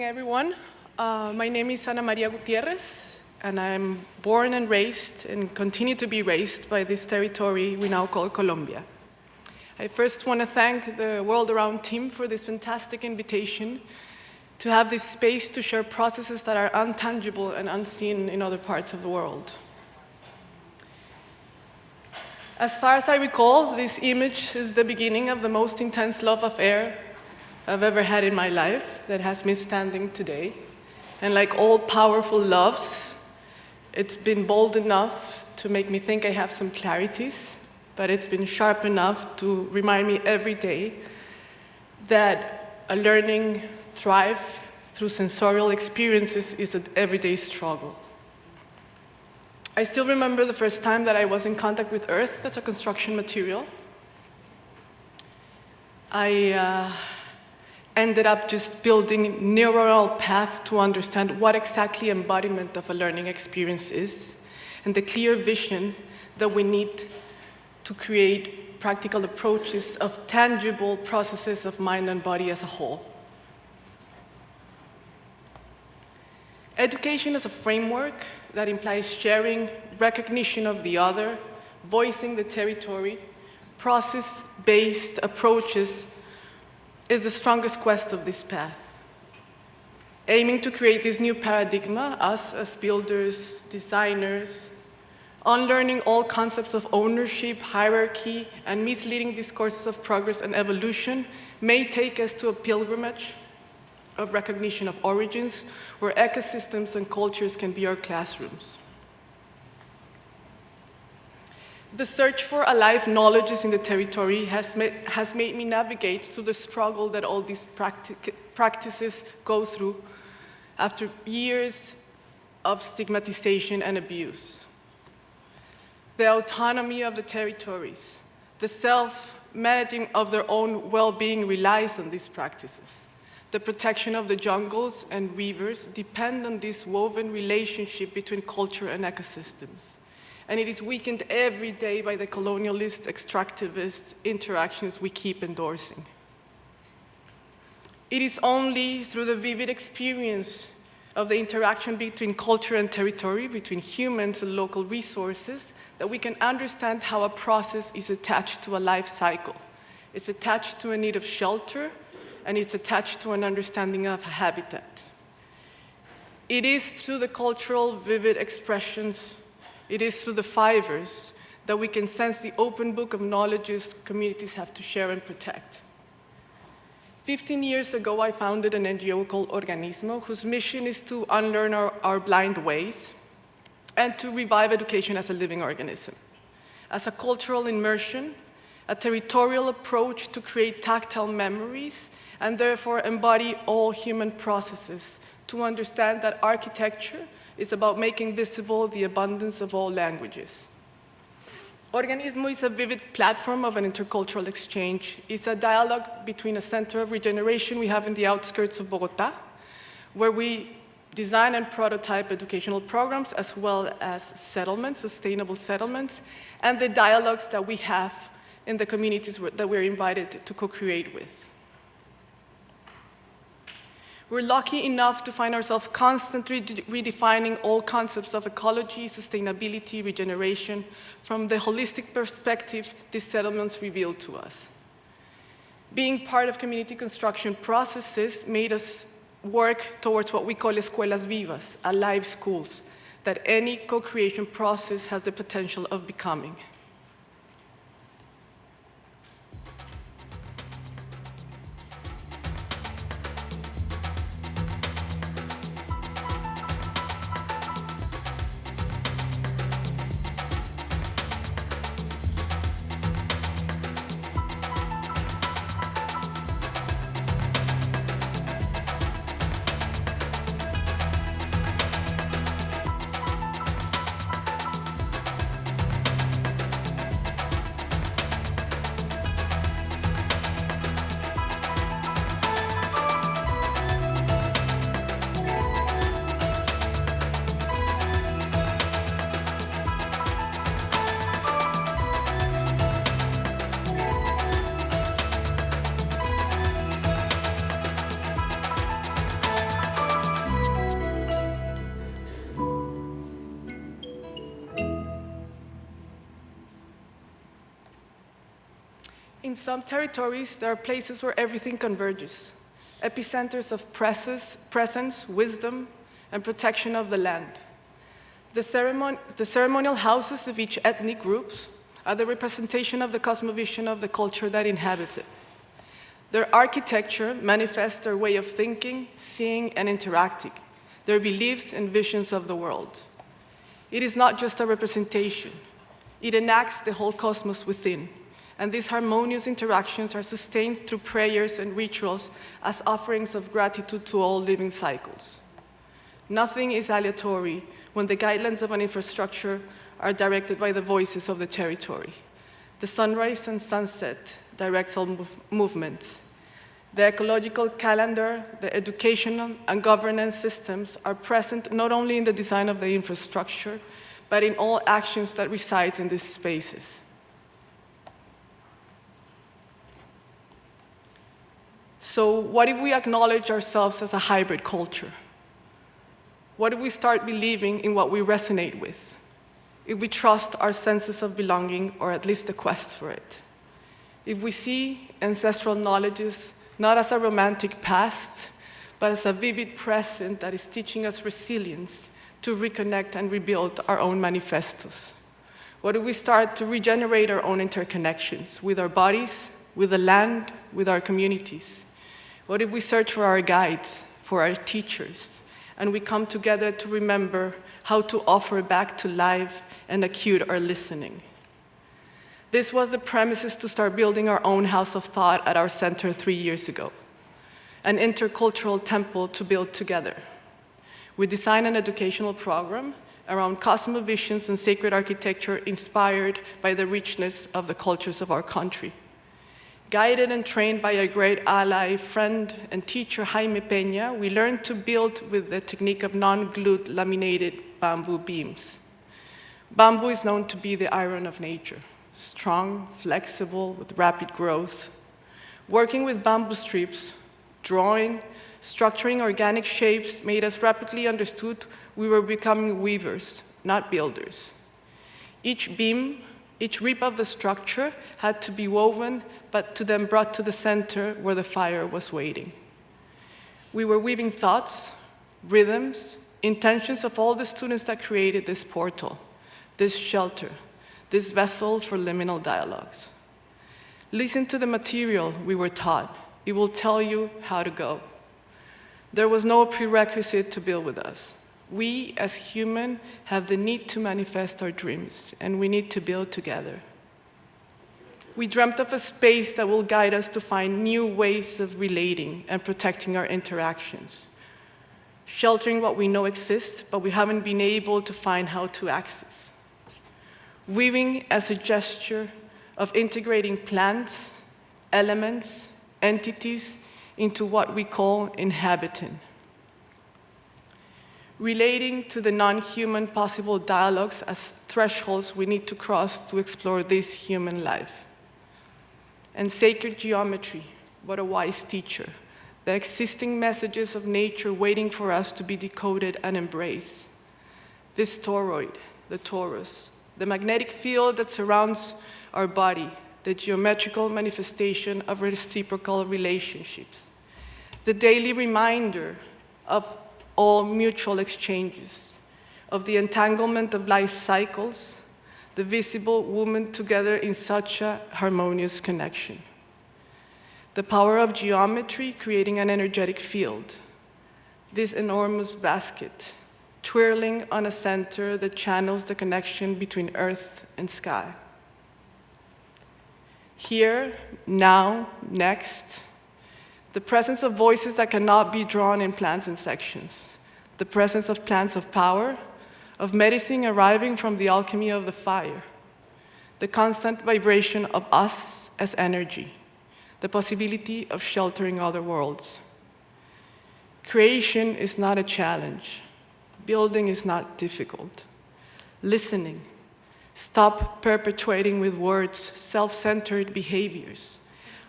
everyone. My name is Ana Maria Gutiérrez, and I'm born and raised and continue to be raised by this territory we now call Colombia. I first want to thank the World Around team for this fantastic invitation to have this space to share processes that are untangible and unseen in other parts of the world. As far as I recall, this image is the beginning of the most intense love affair I've ever had in my life that has me standing today. And like all powerful loves, it's been bold enough to make me think I have some clarities, but it's been sharp enough to remind me every day that a learning thrive through sensorial experiences is an everyday struggle. I still remember the first time that I was in contact with earth as a construction material. I ended up just building neuronal paths to understand what exactly embodiment of a learning experience is, and the clear vision that we need to create practical approaches of tangible processes of mind and body as a whole. Education is a framework that implies sharing, recognition of the other, voicing the territory, process-based approaches is the strongest quest of this path. Aiming to create this new paradigm, us as builders, designers, unlearning all concepts of ownership, hierarchy, and misleading discourses of progress and evolution may take us to a pilgrimage of recognition of origins, where ecosystems and cultures can be our classrooms. The search for alive knowledges in the territory has made me navigate through the struggle that all these practices go through after years of stigmatization and abuse. The autonomy of the territories, the self-managing of their own well-being relies on these practices. The protection of the jungles and rivers depend on this woven relationship between culture and ecosystems. And it is weakened every day by the colonialist, extractivist interactions we keep endorsing. It is only through the vivid experience of the interaction between culture and territory, between humans and local resources, that we can understand how a process is attached to a life cycle. It's attached to a need of shelter, and it's attached to an understanding of a habitat. It is through the cultural, vivid expressions, it is through the fibers that we can sense the open book of knowledges communities have to share and protect. 15 years ago, I founded an NGO called Organismo, whose mission is to unlearn our blind ways and to revive education as a living organism, as a cultural immersion, a territorial approach to create tactile memories, and therefore embody all human processes to understand that architecture is about making visible the abundance of all languages. Organismo is a vivid platform of an intercultural exchange. It's a dialogue between a center of regeneration we have in the outskirts of Bogotá, where we design and prototype educational programs as well as settlements, sustainable settlements, and the dialogues that we have in the communities that we're invited to co-create with. We're lucky enough to find ourselves constantly redefining all concepts of ecology, sustainability, regeneration from the holistic perspective these settlements reveal to us. Being part of community construction processes made us work towards what we call escuelas vivas, alive schools, that any co-creation process has the potential of becoming. In some territories, there are places where everything converges, epicenters of presence, wisdom, and protection of the land. The ceremonial houses of each ethnic group are the representation of the cosmovision of the culture that inhabits it. Their architecture manifests their way of thinking, seeing, and interacting, their beliefs and visions of the world. It is not just a representation. It enacts the whole cosmos within, and these harmonious interactions are sustained through prayers and rituals as offerings of gratitude to all living cycles. Nothing is aleatory when the guidelines of an infrastructure are directed by the voices of the territory. The sunrise and sunset directs all movements. The ecological calendar, the educational and governance systems are present not only in the design of the infrastructure, but in all actions that reside in these spaces. So what if we acknowledge ourselves as a hybrid culture? What if we start believing in what we resonate with? If we trust our senses of belonging, or at least the quest for it? If we see ancestral knowledges not as a romantic past, but as a vivid present that is teaching us resilience to reconnect and rebuild our own manifestos? What if we start to regenerate our own interconnections with our bodies, with the land, with our communities? What if we search for our guides, for our teachers, and we come together to remember how to offer back to life and acute our listening? This was the premises to start building our own house of thought at our center 3 years ago, an intercultural temple to build together. We designed an educational program around cosmovisions and sacred architecture inspired by the richness of the cultures of our country. Guided and trained by a great ally, friend, and teacher, Jaime Peña, we learned to build with the technique of non-glued laminated bamboo beams. Bamboo is known to be the iron of nature, strong, flexible, with rapid growth. Working with bamboo strips, drawing, structuring organic shapes made us rapidly understood we were becoming weavers, not builders. Each beam, each rib of the structure had to be woven, but to then brought to the center where the fire was waiting. We were weaving thoughts, rhythms, intentions of all the students that created this portal, this shelter, this vessel for liminal dialogues. Listen to the material we were taught. It will tell you how to go. There was no prerequisite to build with us. We, as humans, have the need to manifest our dreams, and we need to build together. We dreamt of a space that will guide us to find new ways of relating and protecting our interactions, sheltering what we know exists, but we haven't been able to find how to access. Weaving as a gesture of integrating plants, elements, entities into what we call inhabiting. Relating to the non-human possible dialogues as thresholds we need to cross to explore this human life. And sacred geometry, what a wise teacher. The existing messages of nature waiting for us to be decoded and embraced. This toroid, the torus, the magnetic field that surrounds our body, the geometrical manifestation of reciprocal relationships, the daily reminder of all mutual exchanges, of the entanglement of life cycles, the visible woven together in such a harmonious connection. The power of geometry creating an energetic field, this enormous basket, twirling on a center that channels the connection between earth and sky. Here, now, next, the presence of voices that cannot be drawn in plants and sections, the presence of plants of power, of medicine arriving from the alchemy of the fire, the constant vibration of us as energy, the possibility of sheltering other worlds. Creation is not a challenge. Building is not difficult. Listening. Stop perpetuating with words self-centered behaviors,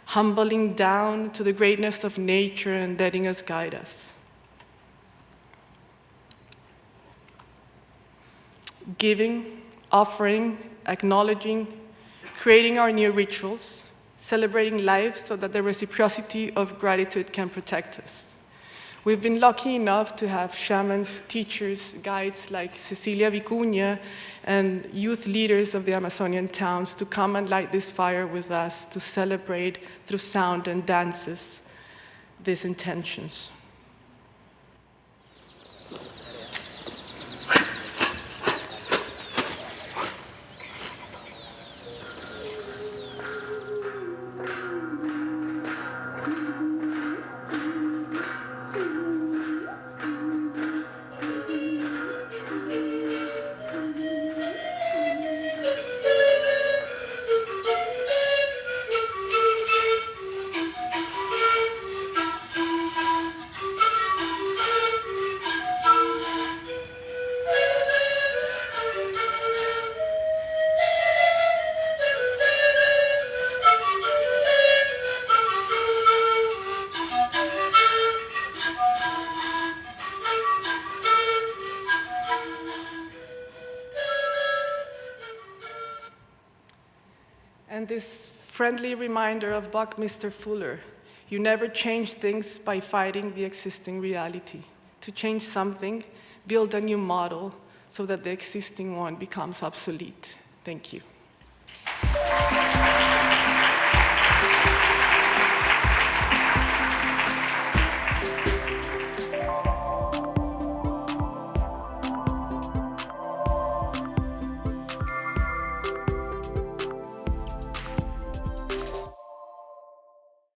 humbling down to the greatness of nature and letting us guide us. Giving, offering, acknowledging, creating our new rituals, celebrating life so that the reciprocity of gratitude can protect us. We've been lucky enough to have shamans, teachers, guides like Cecilia Vicuña, and youth leaders of the Amazonian towns to come and light this fire with us to celebrate through sound and dances these intentions. And this friendly reminder of Buckminster Fuller, you never change things by fighting the existing reality. To change something, build a new model so that the existing one becomes obsolete. Thank you.